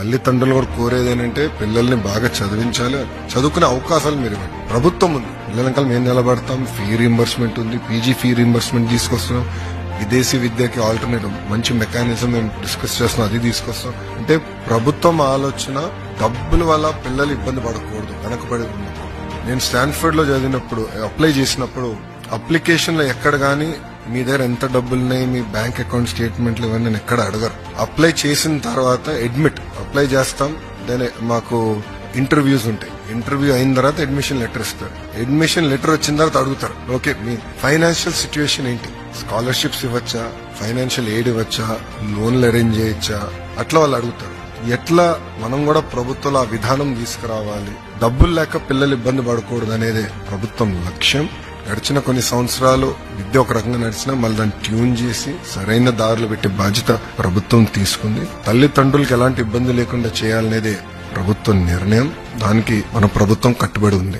తల్లిదండ్రులు కూడా కోరేది ఏంటంటే పిల్లల్ని బాగా చదివించాలి, చదువుకునే అవకాశాలు మీరు ఇవ్వండి. ప్రభుత్వం ఉంది, పిల్లలకి మేము నిలబడతాం. ఫీ రీంబర్స్మెంట్ ఉంది, పీజీ ఫీ రీంబర్స్మెంట్ తీసుకొస్తున్నాం. విదేశీ విద్యకి ఆల్టర్నేటివ్ మంచి మెకానిజం మేము డిస్కస్ చేస్తున్నాం, అది తీసుకొస్తాం. అంటే ప్రభుత్వం ఆలోచన డబ్బుల వల్ల పిల్లలు ఇబ్బంది పడకూడదు, వెనకబడి ఉండకూడదు. నేను స్టాన్ఫర్డ్ లో చదివినప్పుడు అప్లై చేసినప్పుడు అప్లికేషన్ లో ఎక్కడ గానీ మీ దగ్గర ఎంత డబ్బులున్నాయి, మీ బ్యాంక్ అకౌంట్ స్టేట్మెంట్లు ఇవన్నీ నేను ఎక్కడ అడగరు. అప్లై చేసిన తర్వాత అప్లై చేస్తాం, దాని మాకు ఇంటర్వ్యూస్ ఉంటాయి. ఇంటర్వ్యూ అయిన తర్వాత అడ్మిషన్ లెటర్ ఇస్తారు. అడ్మిషన్ లెటర్ వచ్చిన తర్వాత అడుగుతారు, ఓకే మీ ఫైనాన్షియల్ సిచ్యువేషన్ ఏంటి, స్కాలర్షిప్స్ ఇవ్వచ్చా, ఫైనాన్షియల్ ఎయిడ్ ఇవ్వచ్చా, లోన్లు అరేంజ్ చేయొచ్చా, అట్లా వాళ్ళు అడుగుతారు. ఎట్లా మనం కూడా ప్రభుత్వాలు ఆ విధానం తీసుకురావాలి, డబ్బులు లేక పిల్లలు ఇబ్బంది పడకూడదు అనేది ప్రభుత్వం లక్ష్యం. గడిచిన కొన్ని సంవత్సరాలు విద్య ఒక రకంగా నడిచినా మళ్ళీ దాన్ని ట్యూన్ చేసి సరైన దారులు పెట్టే బాధ్యత ప్రభుత్వం తీసుకుంది. తల్లిదండ్రులకు ఎలాంటి ఇబ్బంది లేకుండా చేయాలనేదే ప్రభుత్వ నిర్ణయం. దానికి మన ప్రభుత్వం కట్టుబడి ఉంది.